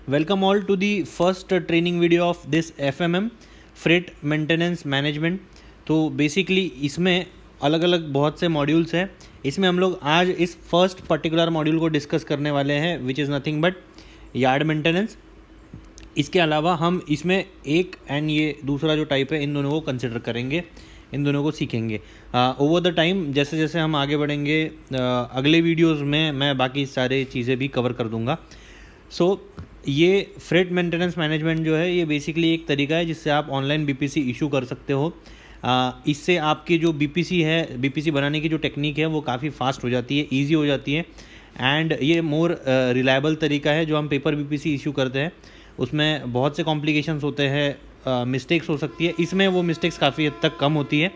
Welcome all to the first training video of this FMM freight maintenance management. तो basically इसमें अलग अलग बहुत से मॉड्यूल्स हैं। इसमें हम लोग आज इस फर्स्ट पर्टिकुलर मॉड्यूल को डिस्कस करने वाले हैं which is nothing but yard maintenance. इसके अलावा हम इसमें एक एंड ये दूसरा जो टाइप है इन दोनों को कंसिडर करेंगे, इन दोनों को सीखेंगे ओवर द टाइम। जैसे जैसे हम आगे बढ़ेंगे अगले वीडियोस में मैं बाकी सारे चीज़ें भी कवर कर दूंगा। सो ये फ्रेट मेंटेनेंस मैनेजमेंट जो है ये बेसिकली एक तरीका है जिससे आप ऑनलाइन बीपीसी इशू कर सकते हो। इससे आपकी जो बीपीसी है, बीपीसी बनाने की जो टेक्निक है वो काफ़ी फास्ट हो जाती है, ईजी हो जाती है एंड ये मोर रिलायबल तरीका है। जो हम पेपर बीपीसी इशू करते हैं उसमें बहुत से कॉम्प्लिकेशंस होते हैं, मिस्टेक्स हो सकती है। इसमें वो मिस्टेक्स काफ़ी हद तक कम होती है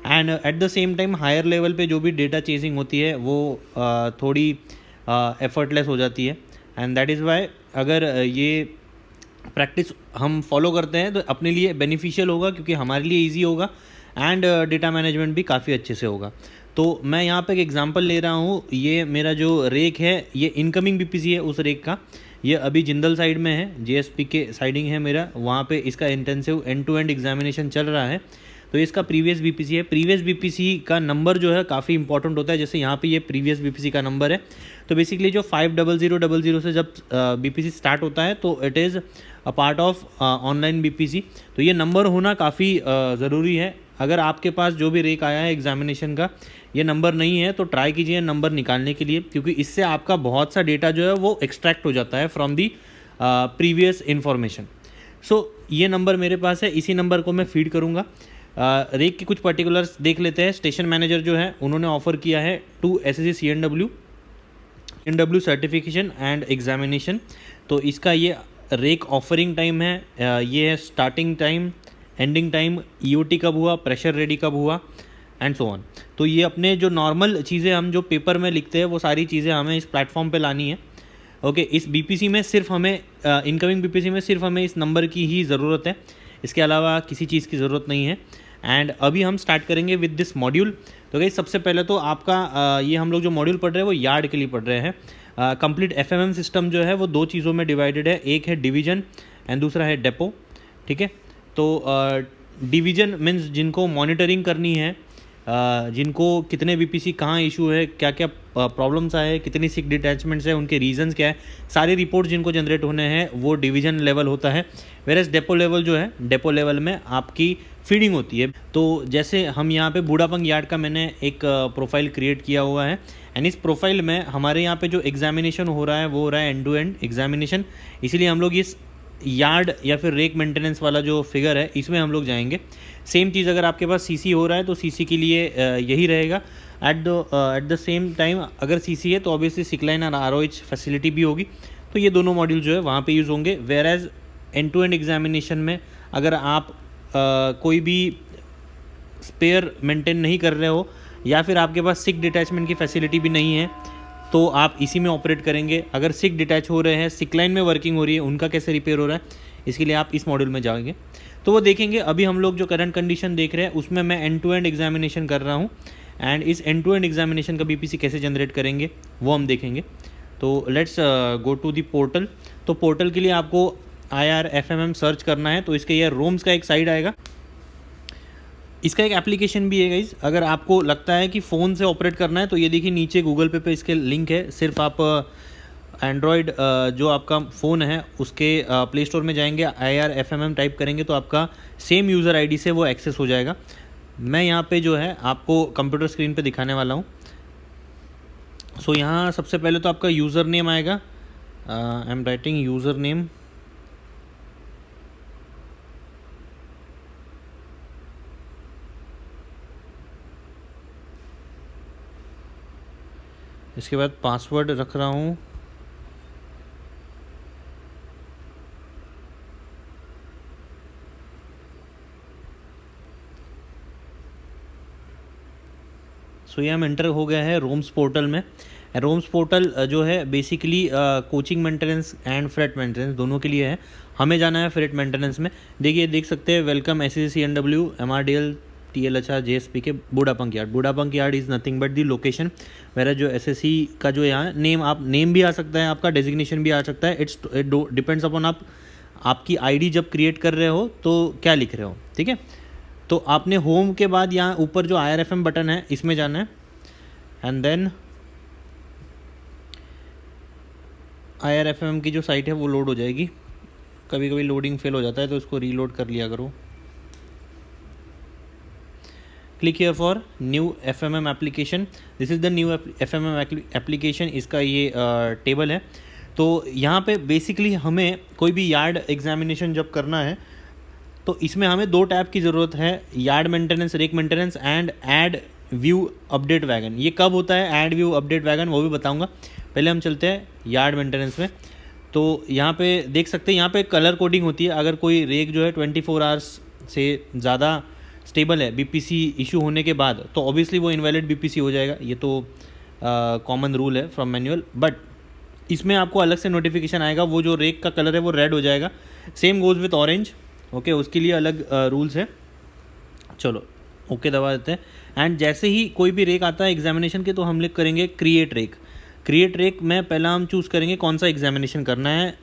and at the same time higher level पे जो भी डेटा चेजिंग होती है वो थोड़ी एफर्टलेस हो जाती है एंड दैट इज़ वाई अगर ये प्रैक्टिस हम फॉलो करते हैं तो अपने लिए बेनिफिशियल होगा, क्योंकि हमारे लिए इजी होगा एंड डेटा मैनेजमेंट भी काफ़ी अच्छे से होगा। तो मैं यहाँ पे एक एग्जांपल ले रहा हूँ। ये मेरा जो रेक है ये इनकमिंग बीपीसी है उस रेक का। ये अभी जिंदल साइड में है, जेएसपी के साइडिंग है मेरा, वहाँ पे इसका intensive end to end examination चल रहा है। तो इसका प्रीवियस बीपीसी है। प्रीवियस बीपीसी का नंबर जो है काफ़ी इंपॉर्टेंट होता है। जैसे यहाँ पे ये प्रीवियस बीपीसी का नंबर है, तो बेसिकली जो 50000 से जब बीपीसी स्टार्ट होता है तो it is a part of online BPC. तो ये नंबर होना काफ़ी ज़रूरी है। अगर आपके पास जो भी रेक आया है एग्जामिनेशन का ये नंबर नहीं है तो ट्राई कीजिए नंबर निकालने के लिए, क्योंकि इससे आपका बहुत सा डेटा जो है वो एक्सट्रैक्ट हो जाता है फ्रॉम दी प्रीवियस इन्फॉर्मेशन। सो ये नंबर मेरे पास है, इसी नंबर को मैं फीड करूँगा। रेक के कुछ पर्टिकुलर्स देख लेते हैं। स्टेशन मैनेजर जो है उन्होंने ऑफर किया है 2 SSC CNW certification and examination. तो इसका ये रेक ऑफरिंग टाइम है, ये है starting time, ending time, EOT कब हुआ, प्रेशर रेडी कब हुआ एंड सो ऑन। तो ये अपने जो नॉर्मल चीज़ें हम जो पेपर में लिखते हैं वो सारी चीज़ें हमें इस प्लेटफॉर्म पे लानी है। ओके, इस बीपीसी में सिर्फ हमें इनकमिंग बीपीसी में सिर्फ हमें इस नंबर की ही ज़रूरत है, इसके अलावा किसी चीज़ की ज़रूरत नहीं है। एंड अभी हम स्टार्ट करेंगे विद दिस मॉड्यूल। तो गाइस सबसे पहले तो आपका ये हम लोग जो मॉड्यूल पढ़ रहे हैं वो यार्ड के लिए पढ़ रहे हैं। कंप्लीट FMM सिस्टम जो है वो 2 चीज़ों में डिवाइडेड है, एक है डिवीजन एंड दूसरा है डेपो। ठीक है, तो डिवीजन मीन्स जिनको मॉनिटरिंग करनी है, जिनको कितने बीपीसी कहाँ इशू है, क्या क्या प्रॉब्लम्स आए, कितनी सिक डिटैचमेंट्स है, उनके रीजंस क्या है, सारी रिपोर्ट जिनको जनरेट होने हैं वो डिवीजन लेवल होता है। वेरएस डेपो लेवल जो है, डेपो लेवल में आपकी फीडिंग होती है। तो जैसे हम यहाँ पे बूढ़ापंग यार्ड का मैंने एक प्रोफाइल क्रिएट किया हुआ है एंड इस प्रोफाइल में हमारे यहाँ पे जो एग्जामिनेशन हो रहा है वो हो रहा है एंड टू एंड एग्जामिनेशन। इसीलिए हम लोग इस यार्ड या फिर रेक मेंटेनेंस वाला जो फिगर है इसमें हम लोग जाएंगे। सेम चीज़ अगर आपके पास सीसी हो रहा है तो सीसी के लिए यही रहेगा। एट द सेम टाइम अगर सीसी है तो ऑब्वियसली सिकलाइन और ROH फैसिलिटी भी होगी। तो ये दोनों मॉड्यूल जो है वहाँ पे यूज़ होंगे। Whereas end to end examination में अगर आप कोई भी स्पेयर मेंटेन नहीं कर रहे हो या फिर आपके पास सिक डिटैचमेंट की फैसिलिटी भी नहीं है तो आप इसी में ऑपरेट करेंगे। अगर सिक डिटैच हो रहे हैं, सिक लाइन में वर्किंग हो रही है, उनका कैसे रिपेयर हो रहा है, इसके लिए आप इस मॉड्यूल में जाएंगे तो वो देखेंगे। अभी हम लोग जो करंट कंडीशन देख रहे हैं उसमें मैं एंड टू एंड एग्जामिनेशन कर रहा हूँ एंड इस एंड टू एंड एग्जामिनेशन का बीपीसी कैसे जनरेट करेंगे वो हम देखेंगे। तो let's go to the portal. तो पोर्टल के लिए आपको IRFMM सर्च करना है। तो इसके ये रोम्स का एक साइड आएगा, इसका एक एप्लीकेशन भी है गाइज। अगर आपको लगता है कि फ़ोन से ऑपरेट करना है तो ये देखिए नीचे गूगल पे इसके लिंक है। सिर्फ आप एंड्रॉयड जो आपका फ़ोन है उसके प्ले स्टोर में जाएंगे, IRFMM टाइप करेंगे तो आपका सेम यूज़र ID से वो एक्सेस हो जाएगा। मैं यहाँ पे जो है आपको कंप्यूटर स्क्रीन पे दिखाने वाला हूँ। सो यहाँ सबसे पहले तो आपका यूज़र नेम आएगा। I am writing user name. इसके बाद पासवर्ड रख रहा हूँ। सो ये हम एंटर हो गया है रोम्स पोर्टल में। रोम्स पोर्टल जो है basically coaching maintenance and freight maintenance दोनों के लिए है। हमें जाना है फ्रेट मेंटेनेंस में। देखिए देख सकते हैं welcome SSC CNW MRDL TLHR JSPK Budhapank yard. Budhapank yard is nothing but the location where जो SSC का जो यहाँ नेम, आप नेम भी आ सकता है, आपका डेजिग्नेशन भी आ सकता है. इट डिपेंड्स अपॉन आप आपकी आईडी जब क्रिएट कर रहे हो तो क्या लिख रहे हो. ठीक है, तो आपने होम के बाद यहाँ ऊपर जो IRFM बटन है इसमें जाना है एंड देन IRFM की जो साइट है वो लोड हो जाएगी. कभी कभी लोडिंग फेल हो जाता है तो इसको रीलोड कर लिया करो. Click here for new FMM application. This is the new FMM application. इसका ये टेबल है. तो यहाँ पे बेसिकली हमें कोई भी यार्ड एग्जामिनेशन जब करना है तो इसमें हमें 2 टैब की ज़रूरत है, yard maintenance, rake maintenance and add view update wagon. ये कब होता है ऐड व्यू अपडेट वैगन वो भी बताऊँगा. पहले हम चलते हैं यार्ड मेंटेनेंस में. तो यहाँ पे देख सकते हैं, यहाँ पे कलर कोडिंग होती है. अगर कोई रेक जो है 24 आवर्स से ज़्यादा स्टेबल है BPC इशू होने के बाद तो ऑब्वियसली वो इनवैलिड BPC हो जाएगा. ये तो कॉमन रूल है फ्रॉम मैनुअल. बट इसमें आपको अलग से नोटिफिकेशन आएगा. वो जो रेक का कलर है वो रेड हो जाएगा. Same goes with orange. Okay, उसके लिए अलग रूल्स है. चलो ओके दबा देते हैं. एंड जैसे ही कोई भी रेक आता है एग्जामिनेशन के तो हम लोग करेंगे क्रिएट रेक. क्रिएट रेक में पहला हम चूज़ करेंगे कौन सा एग्जामिनेशन करना है.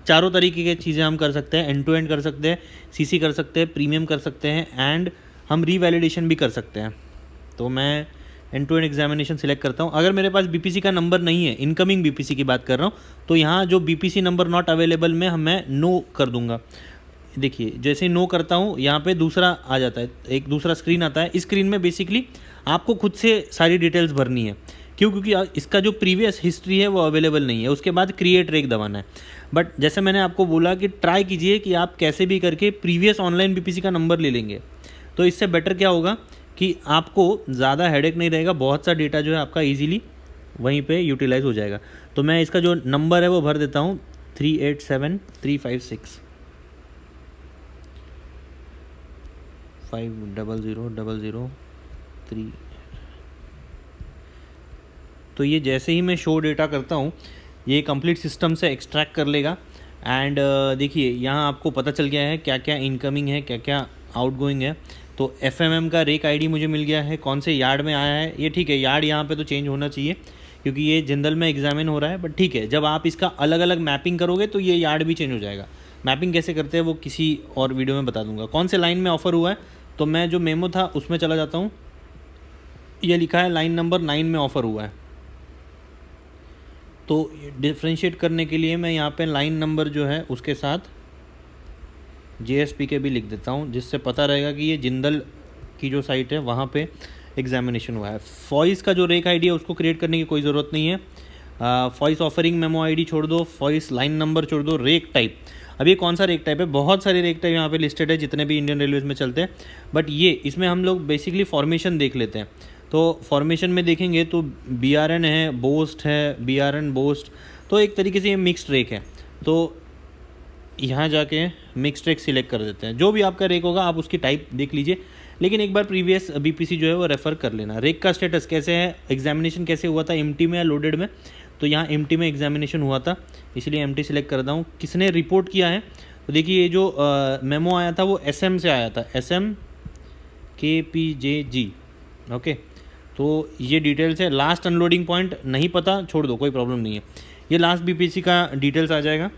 चारों तरीके की चीज़ें हम कर सकते हैं. एंड टू एंड कर सकते हैं, CC कर सकते हैं, प्रीमियम कर सकते हैं एंड हम रीवैलिडेशन भी कर सकते हैं. तो मैं end to end examination select करता हूँ. अगर मेरे पास BPC का नंबर नहीं है, इनकमिंग BPC की बात कर रहा हूँ, तो यहाँ जो BPC नंबर नॉट अवेलेबल में मैं नो कर दूँगा. देखिए जैसे ही नो करता हूँ यहाँ पे दूसरा आ जाता है, एक दूसरा स्क्रीन आता है. इस स्क्रीन में बेसिकली आपको खुद से सारी डिटेल्स भरनी है. क्यों? क्योंकि इसका जो प्रीवियस हिस्ट्री है वो अवेलेबल नहीं है. उसके बाद क्रिएट रेक दबाना है. बट जैसे मैंने आपको बोला कि ट्राई कीजिए कि आप कैसे भी करके प्रीवियस ऑनलाइन BPC का नंबर ले लेंगे. तो इससे बेटर क्या होगा कि आपको ज़्यादा हेडेक नहीं रहेगा. बहुत सा डेटा जो है आपका ईजीली वहीं पे यूटिलाइज हो जाएगा. तो मैं इसका जो नंबर है वो भर देता हूँ 387356 5000003. तो ये जैसे ही मैं शो डेटा करता हूँ ये कंप्लीट सिस्टम से एक्सट्रैक्ट कर लेगा. एंड देखिए यहाँ आपको पता चल गया है क्या क्या इनकमिंग है, क्या क्या आउटगोइंग है. तो FMM का रेक ID मुझे मिल गया है, कौन से यार्ड में आया है. ये ठीक है, यार्ड यहाँ पे तो चेंज होना चाहिए क्योंकि ये जिंदल में एग्जामिन हो रहा है. बट ठीक है, जब आप इसका अलग अलग मैपिंग करोगे तो ये यार्ड भी चेंज हो जाएगा. मैपिंग कैसे करते हैं वो किसी और वीडियो में बता दूंगा. कौन से लाइन में ऑफर हुआ है तो मैं जो मेमो था उसमें चला जाता हूँ. ये लिखा है लाइन नंबर 9 में ऑफ़र हुआ है. तो डिफ्रेंशिएट करने के लिए मैं यहाँ पे लाइन नंबर जो है उसके साथ JSPK भी लिख देता हूँ, जिससे पता रहेगा कि ये जिंदल की जो साइट है वहाँ पे एग्जामिनेशन हुआ है. फॉइस का जो रेक ID है उसको क्रिएट करने की कोई ज़रूरत नहीं है. फॉइस ऑफरिंग मेमो ID छोड़ दो, फॉइस लाइन नंबर छोड़ दो. रेक टाइप, अब ये कौन सा रेक टाइप है? बहुत सारे रेक टाइप यहाँ पे लिस्टेड है जितने भी इंडियन रेलवेज़ में चलते हैं. बट ये इसमें हम लोग बेसिकली फॉर्मेशन देख लेते हैं. तो फॉर्मेशन में देखेंगे तो BRN है, बोस्ट है, BRN बोस्ट. तो एक तरीके से ये मिक्स्ड रेक है. तो यहाँ जाके मिक्स्ड रेक सिलेक्ट कर देते हैं. जो भी आपका रेक होगा आप उसकी टाइप देख लीजिए, लेकिन एक बार प्रीवियस BPC जो है वो रेफ़र कर लेना. रेक का स्टेटस कैसे है, एग्जामिनेशन कैसे हुआ था, एम्प्टी में या लोडेड में. तो यहाँ एम्प्टी में एग्जामिनेशन हुआ था इसलिए एम्प्टी सिलेक्ट करता हूँ. किसने रिपोर्ट किया है तो देखिए ये जो मेमो आया था वो SM से आया था, SMKPJG. ओके, तो ये डिटेल्स है. लास्ट अनलोडिंग पॉइंट नहीं पता, छोड़ दो, कोई प्रॉब्लम नहीं है. ये लास्ट BPC का डिटेल्स आ जाएगा,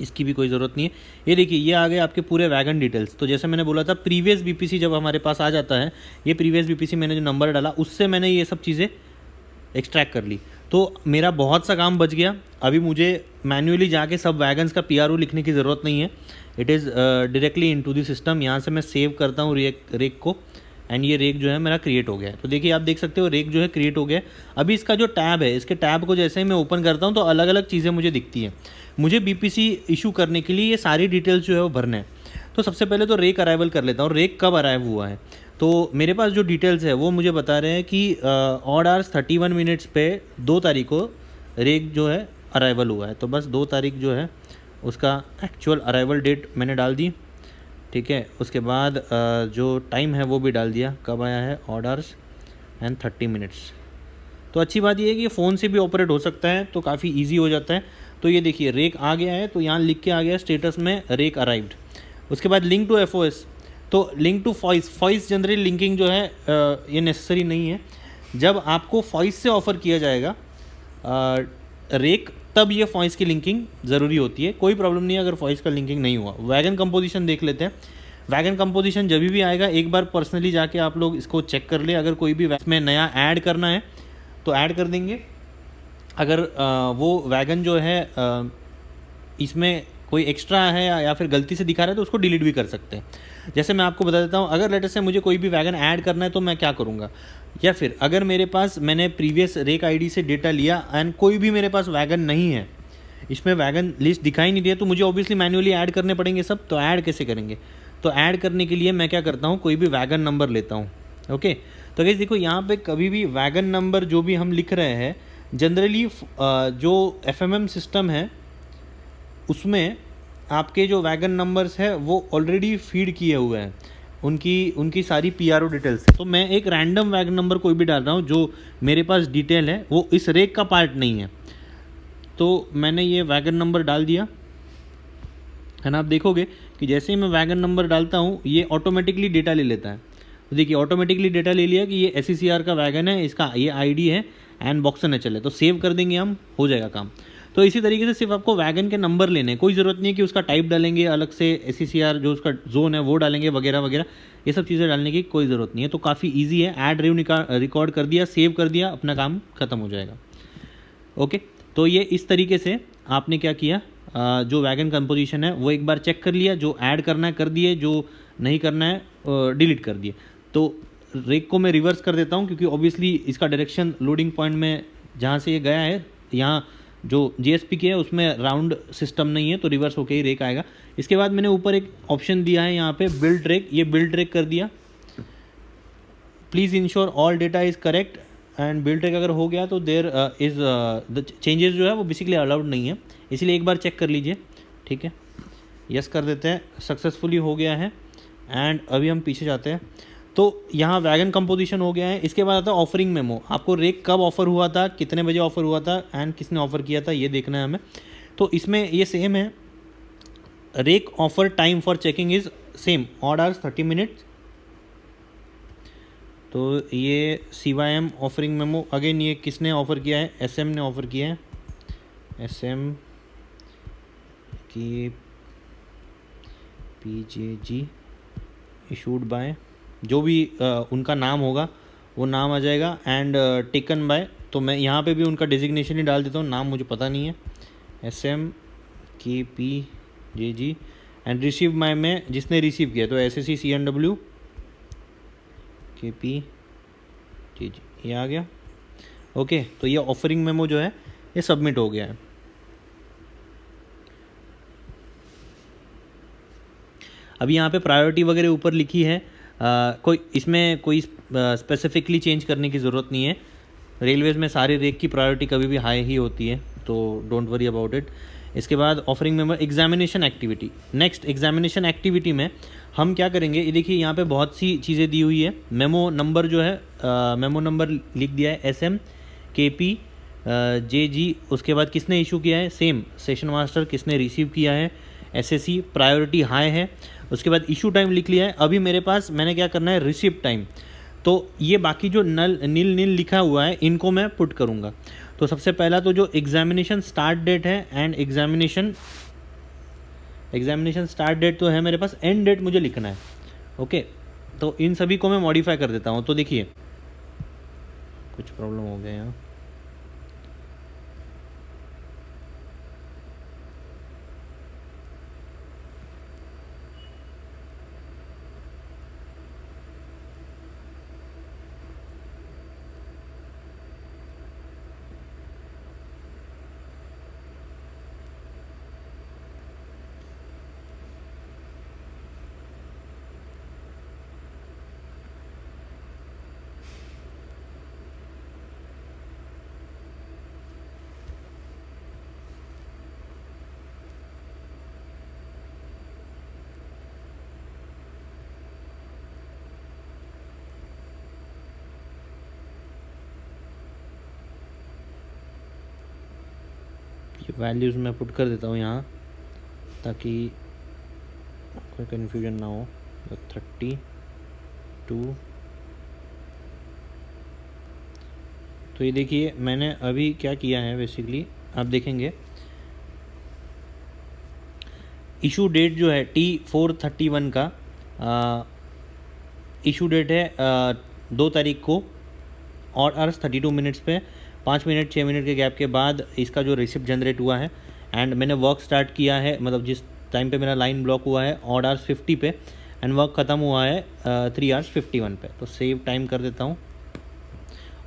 इसकी भी कोई ज़रूरत नहीं है. ये देखिए ये आ गए आपके पूरे वैगन डिटेल्स. तो जैसे मैंने बोला था प्रीवियस BPC जब हमारे पास आ जाता है, ये प्रीवियस BPC मैंने जो नंबर डाला उससे मैंने ये सब चीज़ें एक्सट्रैक्ट कर ली. तो मेरा बहुत सा काम बच गया. अभी मुझे मैन्युअली जाके सब वैगन्स का PRO लिखने की ज़रूरत नहीं है. It is directly into the system. यहाँ से मैं सेव करता हूँ रेक को एंड ये रेक जो है मेरा क्रिएट हो गया है. तो देखिए आप देख सकते हो रेक जो है क्रिएट हो गया है. अभी इसका जो टैब है, इसके टैब को जैसे ही मैं ओपन करता हूँ तो अलग अलग चीज़ें मुझे दिखती हैं. मुझे BPC इशू करने के लिए ये सारी डिटेल्स जो है वो भरना है. तो सबसे पहले तो रेक अराइवल कर लेता हूँ. रेक कब अराइव हुआ है तो मेरे पास जो डिटेल्स है वो मुझे बता रहे हैं कि ऑड आवर्स 31 मिनट्स पे 2 तारीख को रेक जो है अराइवल हुआ है. तो बस 2 तारीख जो है उसका एक्चुअल अराइवल डेट मैंने डाल दी. ठीक है, उसके बाद जो टाइम है वो भी डाल दिया, कब आया है, ऑड आवर्स एंड 30 मिनट्स. तो अच्छी बात ये है कि फ़ोन से भी ऑपरेट हो सकता है तो काफ़ी इजी हो जाता है. तो ये देखिए रेक आ गया है, तो यहाँ लिख के आ गया स्टेटस में रेक अराइव्ड. उसके बाद लिंक टू FOS. तो link to FOIS, FOIS generally linking जो है ये नेसेसरी नहीं है। जब आपको फॉइस से ऑफ़र किया जाएगा रेक, तब ये फॉइस की लिंकिंग ज़रूरी होती है। कोई प्रॉब्लम नहीं है अगर फॉइस का लिंकिंग नहीं हुआ। वैगन कंपोजिशन देख लेते हैं। वैगन कंपोजिशन जब भी आएगा एक बार पर्सनली जाके आप लोग इसको चेक कर ले। अगर कोई भी इसमें नया ऐड करना है तो ऐड कर देंगे। अगर वो वैगन जो है इसमें कोई एक्स्ट्रा है या फिर गलती से दिखा रहा है तो उसको डिलीट भी कर सकते हैं। जैसे मैं आपको बता देता हूँ, अगर लेटर से मुझे कोई भी वैगन ऐड करना है तो मैं क्या करूँगा, या फिर अगर मेरे पास मैंने प्रीवियस रेक आईडी से डेटा लिया एंड कोई भी मेरे पास वैगन नहीं है, इसमें वैगन लिस्ट दिखाई नहीं दिया, तो मुझे ऑब्वियसली मैन्युअली ऐड करने पड़ेंगे सब। तो ऐड कैसे करेंगे, तो ऐड करने के लिए मैं क्या करता हूँ, कोई भी वैगन नंबर लेता हूँ। ओके, तो गाइस देखो यहाँ पे कभी भी वैगन नंबर जो भी हम लिख रहे हैं, जनरली जो एफएमएम सिस्टम है उसमें आपके जो वैगन नंबर्स है वो ऑलरेडी फीड किए हुए हैं, उनकी सारी पीआरओ डिटेल्स है। तो मैं एक रैंडम वैगन नंबर कोई भी डाल रहा हूँ जो मेरे पास डिटेल है, वो इस रेक का पार्ट नहीं है। तो मैंने ये वैगन नंबर डाल दिया है ना। आप देखोगे कि जैसे ही मैं वैगन नंबर डालता हूँ ये ऑटोमेटिकली डेटा ले लेता है। तो देखिए ऑटोमेटिकली डेटा ले लिया कि ये SCCR का वैगन है, इसका ये आईडी है एंड बॉक्सन है। चले तो सेव कर देंगे हम, हो जाएगा काम। तो इसी तरीके से सिर्फ आपको वैगन के नंबर लेने, कोई ज़रूरत नहीं है कि उसका टाइप डालेंगे अलग से, SCCR जो उसका जोन है वो डालेंगे वगैरह वगैरह, ये सब चीज़ें डालने की कोई ज़रूरत नहीं है। तो काफ़ी ईजी है। ऐड रिकॉर्ड कर दिया, सेव कर दिया, अपना काम ख़त्म हो जाएगा। ओके, तो ये इस तरीके से आपने क्या किया, जो वैगन कंपोजिशन है वो एक बार चेक कर लिया, जो ऐड करना है कर दिए, जो नहीं करना है डिलीट कर दिए। तो रेक को मैं रिवर्स कर देता हूँ क्योंकि ऑब्वियसली इसका डायरेक्शन लोडिंग पॉइंट में जहाँ से ये गया है, यहाँ जो JSP के है उसमें राउंड सिस्टम नहीं है, तो रिवर्स होके ही रेक आएगा। इसके बाद मैंने ऊपर एक ऑप्शन दिया है यहाँ पे बिल्ड रेक, ये बिल्ड रेक कर दिया। Please ensure all data is correct and build rake अगर हो गया तो देर इज़ द चेंजेस जो है वो बेसिकली अलाउड नहीं है, इसलिए एक बार चेक कर लीजिए। ठीक है, यस कर देते हैं, सक्सेसफुली हो गया है। एंड अभी हम पीछे जाते हैं। तो यहाँ वैगन कंपोजिशन हो गया है। इसके बाद आता है ऑफरिंग मेमो। आपको रेक कब ऑफर हुआ था, कितने बजे ऑफर हुआ था एंड किसने ऑफर किया था, ये देखना है हमें। तो इसमें ये सेम है, rake offer time for checking is same, odd hours 30 minutes. तो ये CYM ऑफरिंग मेमो अगेन, ये किसने ऑफ़र किया है, SM ने ऑफ़र किया है। SM की PJG इशूड बाय, जो भी उनका नाम होगा वो नाम आ जाएगा एंड टेकन बाय। तो मैं यहाँ पे भी उनका डिजिग्नेशन ही डाल देता हूँ, नाम मुझे पता नहीं है। SM की PJG एंड रिसीव बाय में जिसने रिसीव किया, तो SSC CNW KP जी ये आ गया। ओके, तो ये ऑफरिंग मेमो जो है ये सबमिट हो गया है। अभी यहाँ पे प्रायोरिटी वगैरह ऊपर लिखी है, कोई इसमें कोई स्पेसिफिकली चेंज करने की ज़रूरत नहीं है। रेलवेज़ में सारे रेक की प्रायोरिटी कभी भी हाई ही होती है, तो डोंट वरी अबाउट इट। इसके बाद offering memo examination activity. Next examination activity में हम क्या करेंगे, ये देखिए यहाँ पे बहुत सी चीज़ें दी हुई है। मेमो नंबर जो है, मेमो नंबर लिख दिया है SM KP JG। उसके बाद किसने इशू किया है, सेम सेशन मास्टर, किसने रिसीव किया है SSC, प्रायोरिटी हाई है। उसके बाद इशू टाइम लिख लिया है। अभी मेरे पास मैंने क्या करना है, रिसीव टाइम। तो ये बाकी जो नील लिखा हुआ है इनको मैं पुट करूँगा। तो सबसे पहला तो जो एग्जामिनेशन स्टार्ट डेट है एंड एग्जामिनेशन स्टार्ट डेट तो है मेरे पास, एंड डेट मुझे लिखना है। ओके, तो इन सभी को मैं मॉडिफाई कर देता हूँ। तो देखिए कुछ प्रॉब्लम हो गया यहाँ। वैल्यूज़ मैं पुट कर देता हूँ यहाँ ताकि कोई कन्फ्यूजन ना हो। 32। तो ये देखिए मैंने अभी क्या किया है, बेसिकली आप देखेंगे इशू डेट जो है T431 का इशू डेट है 2 तारीख को और आवर्स 32 मिनट्स पे 5 मिनट 6 मिनट के गैप के बाद इसका जो रिसिप्ट जनरेट हुआ है। एंड मैंने वर्क स्टार्ट किया है, मतलब जिस टाइम पे मेरा लाइन ब्लॉक हुआ है ऑड आवर्स 50 पे, एंड वर्क ख़त्म हुआ है 3 आवर्स 51 पे। तो सेव टाइम कर देता हूँ।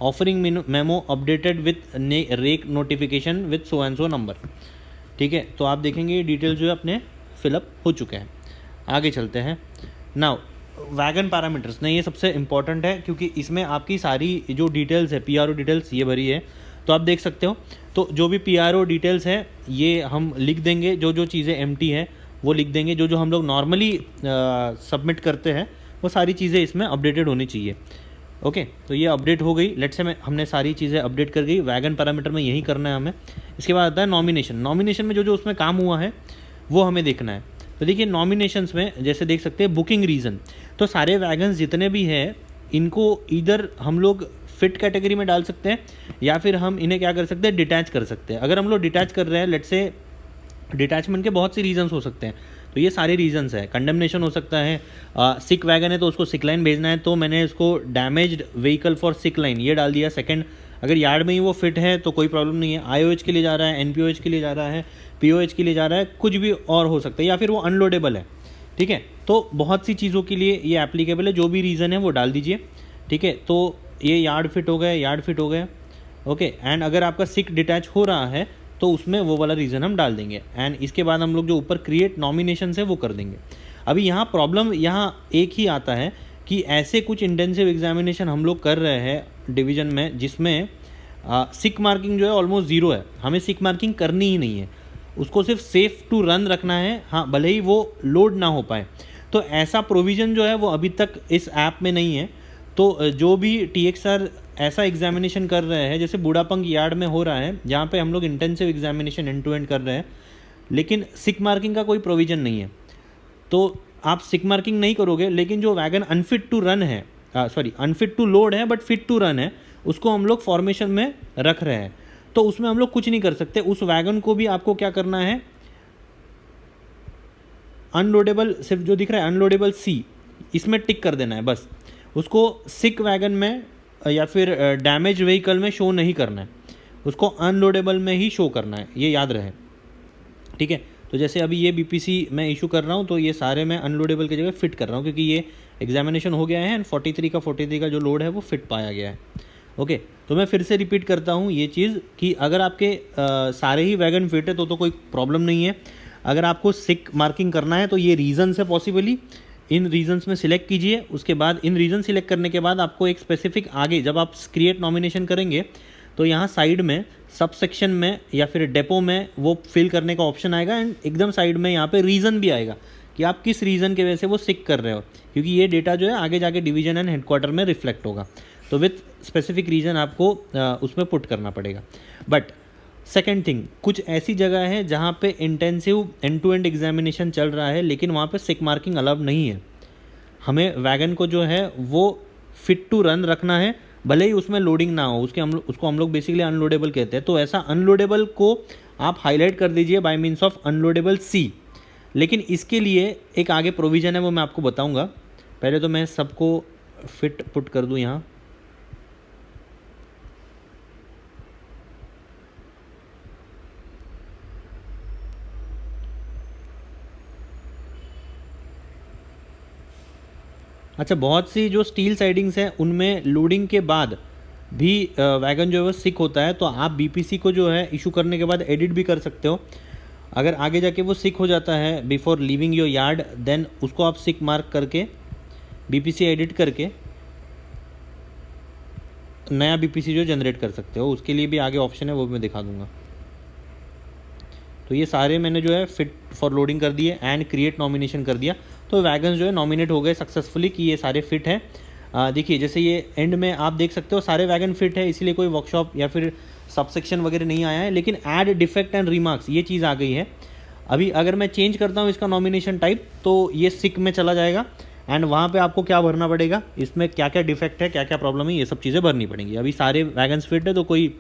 Offering memo updated with rake notification with so and so number. ठीक है, तो आप देखेंगे ये डिटेल जो है अपने फिलअप हो चुके हैं। आगे चलते हैं। नाउ वैगन पैरामीटर्स नहीं, ये सबसे इंपॉर्टेंट है क्योंकि इसमें आपकी सारी जो डिटेल्स है PRO डिटेल्स ये भरी है, तो आप देख सकते हो। तो जो भी PRO डिटेल्स है ये हम लिख देंगे, जो जो चीज़ें एम्प्टी है वो लिख देंगे, जो जो हम लोग नॉर्मली सबमिट करते हैं वो सारी चीज़ें इसमें अपडेटेड होनी चाहिए। ओके, तो ये अपडेट हो गई। लेट्स से हमने सारी चीज़ें अपडेट कर गई। वैगन पैरामीटर में यही करना है हमें। इसके बाद आता है नॉमिनेशन। नॉमिनेशन में जो जो उसमें काम हुआ है वो हमें देखना है। तो देखिए नॉमिनेशंस में जैसे देख सकते हैं बुकिंग रीज़न, तो सारे वैगन्स जितने भी हैं इनको इधर हम लोग फिट कैटेगरी में डाल सकते हैं या फिर हम इन्हें क्या कर सकते हैं, डिटैच कर सकते हैं। अगर हम लोग डिटैच कर रहे हैं, लेट्स से डिटैचमेंट के बहुत से रीजंस हो सकते हैं, तो ये सारे रीजंस है। कंडेमनेशन हो सकता है, सिक वैगन है तो उसको सिक लाइन भेजना है, तो मैंने इसको damaged vehicle for sick line ये डाल दिया। सेकंड, अगर यार्ड में ही वो फिट है तो कोई प्रॉब्लम नहीं है। IOH के लिए जा रहा है, NPOH के लिए जा रहा है, POH के लिए जा रहा है, कुछ भी और हो सकता है, या फिर वो अनलोडेबल है। ठीक है, तो बहुत सी चीज़ों के लिए ये एप्लीकेबल है। जो भी रीज़न है वो डाल दीजिए। ठीक है, तो ये यार्ड फिट हो गए, यार्ड फिट हो गए। ओके, एंड अगर आपका सिक डिटैच हो रहा है तो उसमें वो वाला रीज़न हम डाल देंगे। एंड इसके बाद हम लोग जो ऊपर क्रिएट नॉमिनेशन है वो कर देंगे। अभी यहाँ प्रॉब्लम यहाँ एक ही आता है कि ऐसे कुछ इंटेंसिव एग्जामिनेशन हम लोग कर रहे हैं डिवीज़न में जिसमें सिक मार्किंग जो है ऑलमोस्ट ज़ीरो है। हमें सिक मार्किंग करनी ही नहीं है, उसको सिर्फ सेफ टू रन रखना है। हाँ, भले ही वो लोड ना हो पाए। तो ऐसा प्रोविज़न जो है वो अभी तक इस ऐप में नहीं है। तो जो भी TXR ऐसा एग्जामिनेशन कर रहे हैं, जैसे बूढ़ापंग यार्ड में हो रहा है जहाँ पे हम लोग intensive examination end to end कर रहे हैं, लेकिन सिक मार्किंग का कोई प्रोविज़न नहीं है, तो आप सिक मार्किंग नहीं करोगे। लेकिन जो वैगन अनफिट टू रन है, अनफिट टू लोड है बट फिट टू रन है, उसको हम लोग फॉर्मेशन में रख रहे हैं, तो उसमें हम लोग कुछ नहीं कर सकते। उस वैगन को भी आपको क्या करना है, अनलोडेबल सिर्फ जो दिख रहा है अनलोडेबल C, इसमें टिक कर देना है बस। उसको सिक वैगन में या फिर डैमेज व्हीकल में शो नहीं करना है, उसको अनलोडेबल में ही शो करना है, ये याद रहे। ठीक है, तो जैसे अभी ये BPC मैं इशू कर रहा हूँ तो ये सारे मैं अनलोडेबल की जगह फिट कर रहा हूँ क्योंकि ये एग्जामिनेशन हो गया है एंड 43 का जो लोड है वो फिट पाया गया है। ओके, तो मैं फिर से रिपीट करता हूँ ये चीज़ कि अगर आपके सारे ही वैगन फिट है तो कोई प्रॉब्लम नहीं है। अगर आपको सिक मार्किंग करना है तो ये रीज़न्स है पॉसिबली, इन रीजन्स में सिलेक्ट कीजिए। उसके बाद इन रीजन सिलेक्ट करने के बाद आपको एक स्पेसिफिक आगे जब आप क्रिएट नॉमिनेशन करेंगे तो यहाँ साइड में सब सेक्शन में या फिर डेपो में वो फिल करने का ऑप्शन आएगा एंड एकदम साइड में यहाँ पे रीज़न भी आएगा कि आप किस रीज़न की वजह से वो सिक कर रहे हो, क्योंकि ये डेटा जो है आगे जाके डिवीजन एंड हेडक्वार्टर में रिफ्लेक्ट होगा। तो विथ स्पेसिफिक रीज़न आपको उसमें पुट करना पड़ेगा। बट सेकेंड थिंग, कुछ ऐसी जगह है जहाँ पे intensive end to end examination चल रहा है लेकिन वहाँ पे सिक मार्किंग अलाउड नहीं है। हमें वैगन को जो है वो फिट टू रन रखना है, भले ही उसमें लोडिंग ना हो, उसको हम लोग बेसिकली अनलोडेबल कहते हैं। तो ऐसा अनलोडेबल को आप हाईलाइट कर दीजिए बाय मीन्स ऑफ अनलोडेबल C। लेकिन इसके लिए एक आगे प्रोविज़न है वो मैं आपको बताऊँगा। पहले तो मैं सबको फिट पुट कर दूँ यहाँ। अच्छा, बहुत सी जो स्टील साइडिंग्स हैं उनमें लोडिंग के बाद भी वैगन जो है वो सिक होता है, तो आप BPC को जो है इशू करने के बाद एडिट भी कर सकते हो। अगर आगे जाके वो सिक हो जाता है before leaving your yard, then उसको आप सिक मार्क करके BPC एडिट करके नया BPC जो जनरेट कर सकते हो। उसके लिए भी आगे ऑप्शन है, वो भी मैं दिखा दूंगा। तो ये सारे मैंने जो है फिट फॉर लोडिंग कर दिए एंड क्रिएट नॉमिनेशन कर दिया, तो वैगन्स जो है नॉमिनेट हो गए सक्सेसफुली कि ये सारे फिट हैं। देखिए जैसे ये एंड में आप देख सकते हो सारे वैगन फिट है, इसलिए कोई वर्कशॉप या फिर सबसेक्शन वगैरह नहीं आया है। लेकिन ऐड डिफेक्ट एंड रिमार्क्स ये चीज़ आ गई है। अभी अगर मैं चेंज करता हूँ इसका नॉमिनेशन टाइप तो ये सिक में चला जाएगा एंड वहाँ पे आपको क्या भरना पड़ेगा, इसमें क्या क्या डिफेक्ट है, क्या क्या प्रॉब्लम है, ये सब चीज़ें भरनी पड़ेंगी। अभी सारे वैगन्स फिट है तो कोई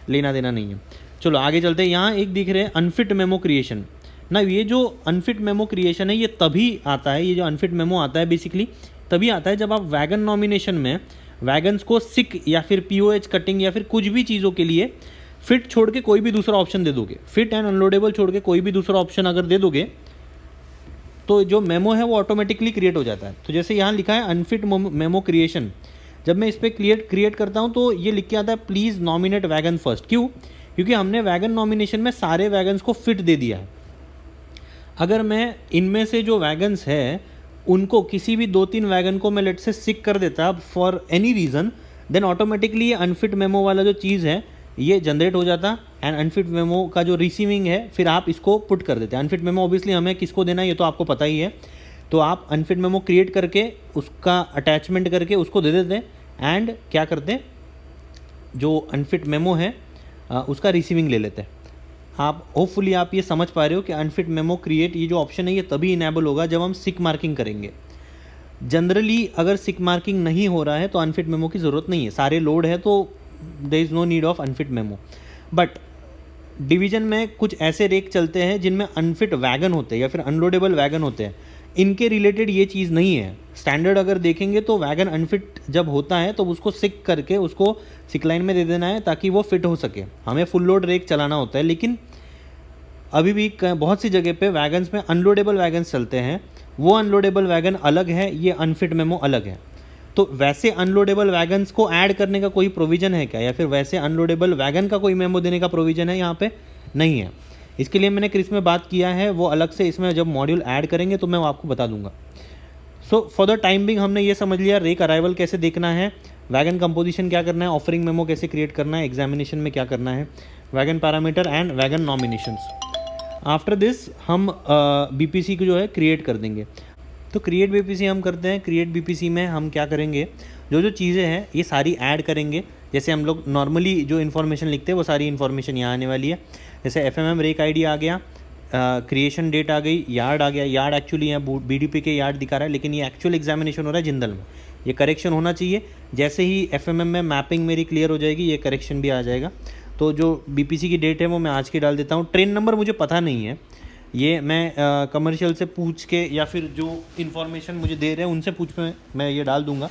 लेना देना नहीं है। चलो आगे चलते हैं। यहाँ एक दिख रहे हैं अनफिट मेमो क्रिएशन ना। ये जो अनफिट मेमो क्रिएशन है ये तभी आता है, ये जो अनफिट मेमो आता है बेसिकली तभी आता है जब आप वैगन नॉमिनेशन में वैगन्स को सिक या फिर पीओएच कटिंग या फिर कुछ भी चीज़ों के लिए फिट छोड़ के कोई भी दूसरा ऑप्शन दे दोगे, फिट एंड अनलोडेबल छोड़ के कोई भी दूसरा ऑप्शन अगर दे दोगे तो जो मेमो है वो ऑटोमेटिकली क्रिएट हो जाता है। तो जैसे यहाँ लिखा है अनफिट मेमो क्रिएशन, जब मैं इस पर क्रिएट करता हूँ तो ये लिख के आता है प्लीज़ नॉमिनेट वैगन फर्स्ट। क्यों? क्योंकि हमने वैगन नॉमिनेशन में सारे वैगन्स को फिट दे दिया है। अगर मैं इनमें से जो वैगन्स है उनको किसी भी 2-3 वैगन को मैं लेट से सिक कर देता for any reason, then automatically ये अनफिट मेमो वाला जो चीज़ है ये जनरेट हो जाता। एंड अनफिट मेमो का जो रिसीविंग है फिर आप इसको पुट कर देते हैं। अनफिट मेमो ऑब्वियसली हमें किसको देना है ये तो आपको पता ही है, तो आप अनफिट मेमो क्रिएट करके उसका अटैचमेंट करके उसको दे देते हैं एंड क्या करते हैं, जो अनफिट मेमो है उसका रिसीविंग ले लेते हैं। आप होपफुली आप ये समझ पा रहे हो कि अनफिट मेमो क्रिएट ये जो ऑप्शन है ये तभी इनेबल होगा जब हम सिक मार्किंग करेंगे। जनरली अगर सिक मार्किंग नहीं हो रहा है तो अनफिट मेमो की ज़रूरत नहीं है, सारे लोड है तो there is no need of unfit memo. But division में कुछ ऐसे रेक चलते हैं जिनमें अनफिट वैगन होते हैं या फिर अनलोडेबल वैगन होते हैं, इनके रिलेटेड ये चीज़ नहीं है। स्टैंडर्ड अगर देखेंगे तो वैगन अनफिट जब होता है तो उसको सिक करके उसको सिक लाइन में दे देना है ताकि वो फिट हो सके। हमें फुल लोड रेक चलाना होता है, लेकिन अभी भी बहुत सी जगह पे वैगन्स में अनलोडेबल वैगन्स चलते हैं, वो अनलोडेबल वैगन अलग है, ये अनफिट मेमो अलग है। तो वैसे अनलोडेबल वैगन्स को ऐड करने का कोई प्रोविज़न है क्या, या फिर वैसे अनलोडेबल वैगन का कोई मेमो देने का प्रोविज़न है यहाँ पे? नहीं है। इसके लिए मैंने क्रिस में बात किया है, वो अलग से इसमें जब मॉड्यूल ऐड करेंगे तो मैं वो आपको बता दूंगा। So for the time being हमने ये समझ लिया रेक अराइवल कैसे देखना है, वैगन कंपोजिशन क्या करना है, ऑफरिंग मेमो कैसे क्रिएट करना है, एग्जामिनेशन में क्या करना है, wagon parameter and wagon nominations. After this हम बीपीसी को जो है क्रिएट कर देंगे। तो क्रिएट बीपीसी हम करते हैं। क्रिएट बीपीसी में हम क्या करेंगे, जो जो चीज़ें हैं ये सारी ऐड करेंगे। जैसे हम लोग नॉर्मली जो इन्फॉर्मेशन लिखते हैं वो सारी इन्फॉर्मेशन यहाँ आने वाली है। जैसे एफएमएम रेक आईडी आ गया, क्रिएशन डेट आ गई, यार्ड आ गया। यार्ड एक्चुअली यहाँ बीडीपी के यार्ड दिखा रहा है, लेकिन ये एक्चुअल एग्जामिनेशन हो रहा है जिंदल में, ये करेक्शन होना चाहिए। जैसे ही एफएमएम में मैपिंग मेरी क्लियर हो जाएगी ये करेक्शन भी आ जाएगा। तो जो बीपीसी की डेट है वो मैं आज की डाल देता हूँ। ट्रेन नंबर मुझे पता नहीं है, ये मैं कमर्शियल से पूछ के या फिर जो इन्फॉर्मेशन मुझे दे रहे हैं उनसे पूछ के मैं ये डाल दूंगा।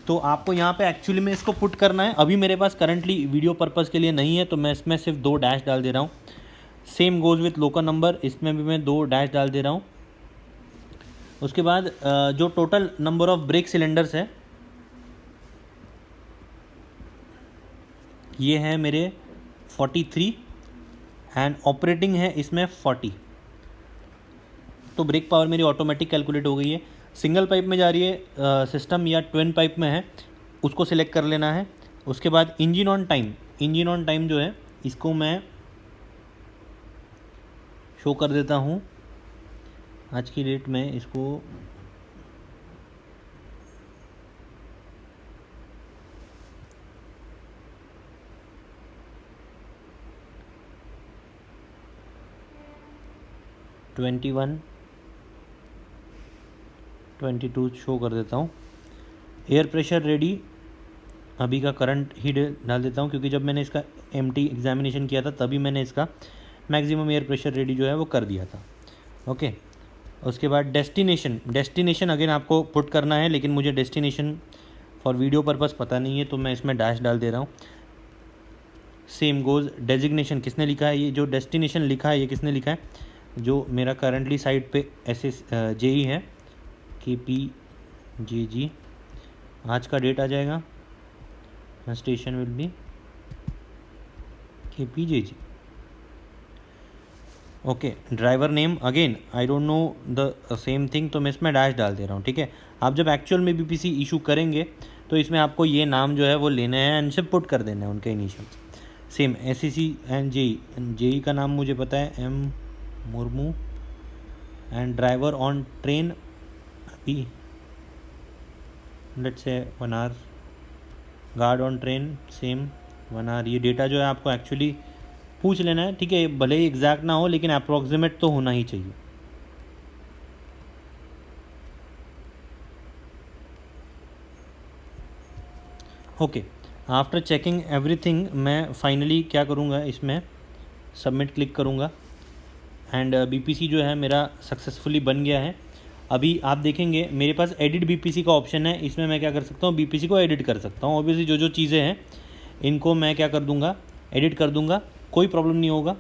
तो आपको यहाँ पे एक्चुअली में इसको पुट करना है। अभी मेरे पास करंटली वीडियो पर्पज़ के लिए नहीं है तो मैं इसमें सिर्फ 2 डैश डाल दे रहा हूँ। Same goes with local number, इसमें भी मैं 2 डैश डाल दे रहा हूँ। उसके बाद जो total number of brake cylinders है ये है मेरे 43 एंड ऑपरेटिंग है इसमें 40। तो ब्रेक पावर मेरी ऑटोमेटिक कैलकुलेट हो गई है। सिंगल पाइप में जा रही है सिस्टम या ट्विन पाइप में है उसको सिलेक्ट कर लेना है। उसके बाद engine on time, engine on time जो है इसको मैं शो कर देता हूँ। आज की डेट में इसको (21, 22) शो कर देता हूँ। एयर प्रेशर रेडी अभी का करंट ही डाल देता हूँ, क्योंकि जब मैंने इसका एमटी एग्जामिनेशन किया था तभी मैंने इसका मैक्सिमम एयर प्रेशर रेडी जो है वो कर दिया था। ओके, उसके बाद डेस्टिनेशन अगेन आपको पुट करना है, लेकिन मुझे डेस्टिनेशन फॉर वीडियो पर्पज़ पता नहीं है तो मैं इसमें डैश डाल दे रहा हूँ। सेम गोज़ डेजिग्नेशन, किसने लिखा है, ये जो डेस्टिनेशन लिखा है ये किसने लिखा है, जो मेरा करंटली साइट पे जेई है KPJG। आज का डेट आ जाएगा, station will be KPJG। Okay, driver name again I don't know the same thing, तो मैं इसमें डैश डाल दे रहा हूँ। ठीक है, आप जब एक्चुअल में बीपीसी इशू करेंगे तो इसमें आपको ये नाम जो है वो लेने हैं एंड से पुट कर देना है उनके initial. Same SEC and JE का नाम मुझे पता है M Murmu and driver on train अभी let's say 1 hour, guard on train same 1 hour. ये डेटा जो है आपको एक्चुअली पूछ लेना है। ठीक है, भले ही एग्जैक्ट ना हो लेकिन अप्रॉक्सीमेट तो होना ही चाहिए। ओके, आफ्टर चेकिंग एवरीथिंग मैं फाइनली क्या करूँगा, इसमें सबमिट क्लिक करूँगा एंड बीपीसी जो है मेरा सक्सेसफुली बन गया है। अभी आप देखेंगे मेरे पास एडिट बीपीसी का ऑप्शन है, इसमें मैं क्या कर सकता हूँ, बीपीसी को एडिट कर सकता हूँ। ऑब्वियसली जो जो चीज़ें हैं इनको मैं क्या कर दूँगा, एडिट कर दूँगा, कोई प्रॉब्लम नहीं होगा।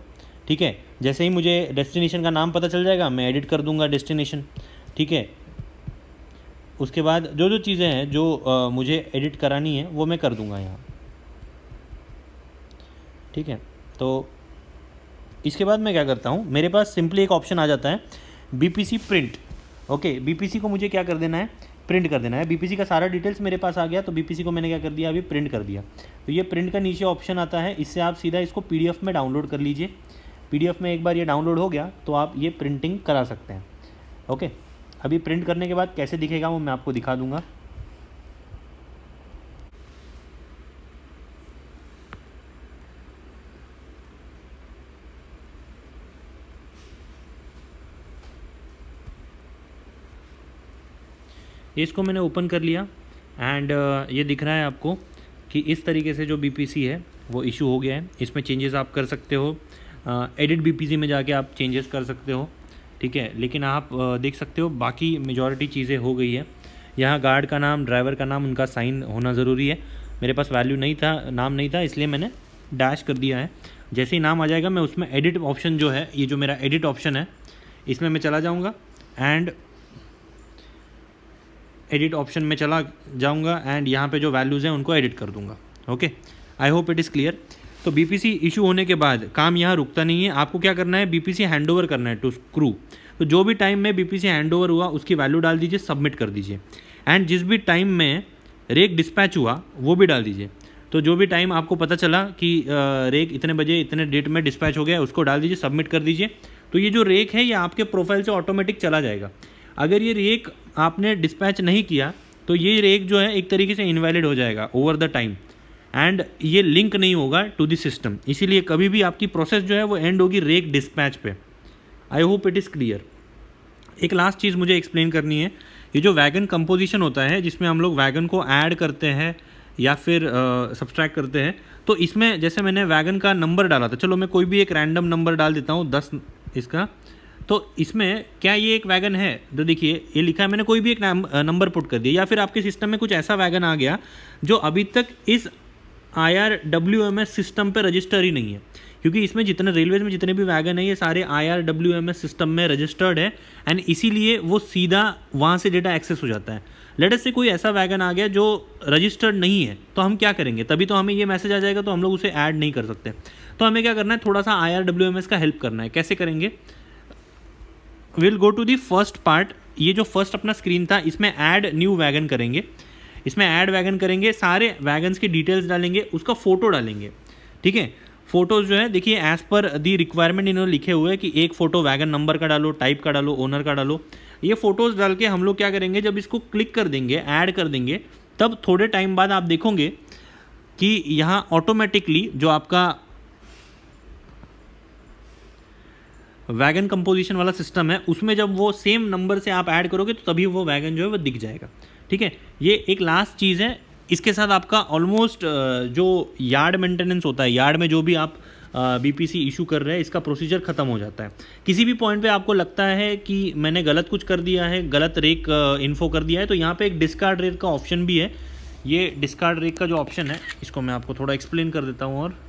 ठीक है, जैसे ही मुझे डेस्टिनेशन का नाम पता चल जाएगा मैं एडिट कर दूँगा डेस्टिनेशन। ठीक है, उसके बाद जो जो चीज़ें हैं जो मुझे एडिट करानी है वो मैं कर दूँगा यहाँ। ठीक है, तो इसके बाद मैं क्या करता हूँ, मेरे पास सिंपली एक ऑप्शन आ जाता है बीपीसी प्रिंट। ओके, बीपीसी को मुझे क्या कर देना है, प्रिंट कर देना है। बीपीसी का सारा डिटेल्स मेरे पास आ गया, तो बीपीसी को मैंने क्या कर दिया, अभी प्रिंट कर दिया। तो ये प्रिंट का नीचे ऑप्शन आता है, इससे आप सीधा इसको पीडीएफ में डाउनलोड कर लीजिए। पीडीएफ में एक बार ये डाउनलोड हो गया तो आप ये प्रिंटिंग करा सकते हैं। ओके, अभी प्रिंट करने के बाद कैसे दिखेगा वो मैं आपको दिखा दूंगा। इसको मैंने ओपन कर लिया एंड ये दिख रहा है आपको कि इस तरीके से जो बीपीसी है वो इशू हो गया है। इसमें चेंजेस आप कर सकते हो, एडिट बीपीसी में जाके आप चेंजेस कर सकते हो। ठीक है, लेकिन आप देख सकते हो बाकी मेजॉरिटी चीज़ें हो गई है। यहाँ गार्ड का नाम, ड्राइवर का नाम, उनका साइन होना ज़रूरी है। मेरे पास वैल्यू नहीं था, नाम नहीं था, इसलिए मैंने डैश कर दिया है। जैसे ही नाम आ जाएगा मैं उसमें एडिट ऑप्शन जो है, ये जो मेरा एडिट ऑप्शन है इसमें मैं चला जाऊँगा एंड एडिट ऑप्शन में चला जाऊंगा एंड यहाँ पे जो वैल्यूज़ हैं उनको एडिट कर दूंगा। Okay, I hope it is clear. तो बीपीसी इशू होने के बाद काम यहाँ रुकता नहीं है, आपको क्या करना है, बीपीसी हैंडओवर करना है टू क्रू। तो जो भी टाइम में बीपीसी हैंडओवर हुआ उसकी वैल्यू डाल दीजिए, सबमिट कर दीजिए। एंड जिस भी टाइम में रेक डिस्पैच हुआ वो भी डाल दीजिए। तो जो भी टाइम आपको पता चला कि रेक इतने बजे इतने डेट में डिस्पैच हो गया उसको डाल दीजिए, सबमिट कर दीजिए। तो ये जो रेक है ये आपके प्रोफाइल से ऑटोमेटिक चला जाएगा। अगर ये रेक आपने डिस्पैच नहीं किया तो ये रेक जो है एक तरीके से इनवैलिड हो जाएगा ओवर द टाइम एंड ये लिंक नहीं होगा टू द सिस्टम। इसीलिए कभी भी आपकी प्रोसेस जो है वो एंड होगी रेक डिस्पैच पे। आई होप इट इज़ क्लियर। एक लास्ट चीज़ मुझे एक्सप्लेन करनी है, ये जो वैगन कंपोजिशन होता है जिसमें हम लोग वैगन को ऐड करते हैं या फिर सब्सट्रैक्ट करते हैं, तो इसमें जैसे मैंने वैगन का नंबर डाला था, चलो मैं कोई भी एक रैंडम नंबर डाल देता हूँ 10 इसका। तो इसमें क्या ये एक वैगन है, तो देखिए ये लिखा है, मैंने कोई भी एक नंबर पुट कर दिया। या फिर आपके सिस्टम में कुछ ऐसा वैगन आ गया जो अभी तक इस IRWMS सिस्टम पे रजिस्टर ही नहीं है, क्योंकि इसमें जितने रेलवेज में जितने भी वैगन है ये सारे IRWMS सिस्टम में रजिस्टर्ड है एंड इसीलिए वो सीधा वहाँ से डेटा एक्सेस हो जाता है। लेट अस से कोई ऐसा वैगन आ गया जो रजिस्टर्ड नहीं है, तो हम क्या करेंगे, तभी तो हमें ये मैसेज आ जाएगा, तो हम लोग उसे ऐड नहीं कर सकते। तो हमें क्या करना है, थोड़ा सा IRWMS का हेल्प करना है। कैसे करेंगे, will go to the first part. ये जो फर्स्ट अपना स्क्रीन था इसमें ऐड न्यू वैगन करेंगे, इसमें ऐड वैगन करेंगे, सारे वैगन्स की डिटेल्स डालेंगे, उसका फ़ोटो डालेंगे। ठीक है, फ़ोटोज़ जो है देखिए एज़ पर दी रिक्वायरमेंट इन्होंने लिखे हुए हैं कि एक फ़ोटो वैगन नंबर का डालो, टाइप का डालो, ओनर का डालो। ये फ़ोटोज़ डाल के हम लोग क्या करेंगे, जब इसको क्लिक कर देंगे, ऐड कर देंगे, तब थोड़े टाइम बाद आप देखोगे कि यहाँ ऑटोमेटिकली जो आपका वैगन कंपोजिशन वाला सिस्टम है उसमें जब वो सेम नंबर से आप ऐड करोगे तो तभी वो वैगन जो है वो दिख जाएगा। ठीक है, ये एक लास्ट चीज़ है। इसके साथ आपका ऑलमोस्ट जो यार्ड मेंटेनेंस होता है, यार्ड में जो भी आप बीपीसी इशू कर रहे हैं, इसका प्रोसीजर ख़त्म हो जाता है। किसी भी पॉइंट पे आपको लगता है कि मैंने गलत कुछ कर दिया है, गलत रेक इन्फो कर दिया है, तो यहाँ पे एक डिस्कार्ड रेक का ऑप्शन भी है। ये डिस्कार्ड रेक का जो ऑप्शन है इसको मैं आपको थोड़ा एक्सप्लेन कर देता हूँ। और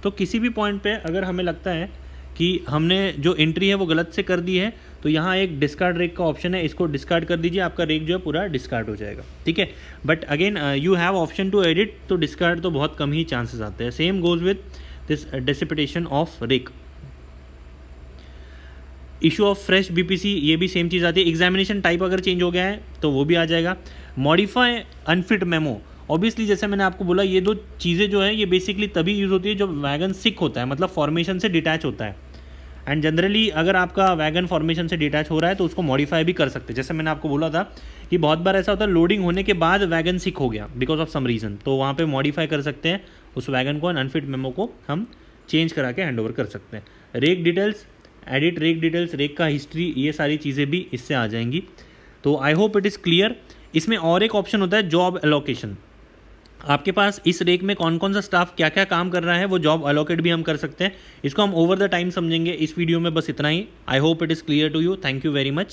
तो किसी भी पॉइंट पे अगर हमें लगता है कि हमने जो एंट्री है वो गलत से कर दी है, तो यहाँ एक डिस्कार्ड रेक का ऑप्शन है, इसको डिस्कार्ड कर दीजिए, आपका रेक जो है पूरा डिस्कार्ड हो जाएगा। ठीक है, but again you have option to edit, तो डिस्कार्ड तो बहुत कम ही चांसेस आते हैं। Same goes with this dissipation of rake. Issue of fresh BPC, ये भी सेम चीज़ आती है। एग्जामिनेशन टाइप अगर चेंज हो गया है तो वो भी आ जाएगा। मॉडिफाई अनफिट मेमो, ऑब्वियसली जैसे मैंने आपको बोला ये दो चीज़ें जो है ये बेसिकली तभी यूज़ होती है जब वैगन सिक होता है, मतलब फॉर्मेशन से डिटैच होता है। एंड जनरली अगर आपका वैगन फॉर्मेशन से डिटैच हो रहा है तो उसको मॉडिफाई भी कर सकते हैं। जैसे मैंने आपको बोला था कि बहुत बार ऐसा होता है लोडिंग होने के बाद वैगन सिक हो गया बिकॉज ऑफ सम रीज़न, तो वहाँ पे मॉडिफाई कर सकते हैं उस वैगन को, अनफिट मेमो को हम चेंज करा के हैंड ओवर कर सकते हैं। Rake details, edit rake details, rake का हिस्ट्री, ये सारी चीज़ें भी इससे आ जाएंगी। तो I hope it is clear. इसमें और एक ऑप्शन होता है जॉब एलोकेशन। आपके पास इस रेक में कौन कौन सा स्टाफ क्या क्या काम कर रहा है वो जॉब अलोकेट भी हम कर सकते हैं। इसको हम ओवर द टाइम समझेंगे। इस वीडियो में बस इतना ही। I hope it is clear to you. Thank you very much.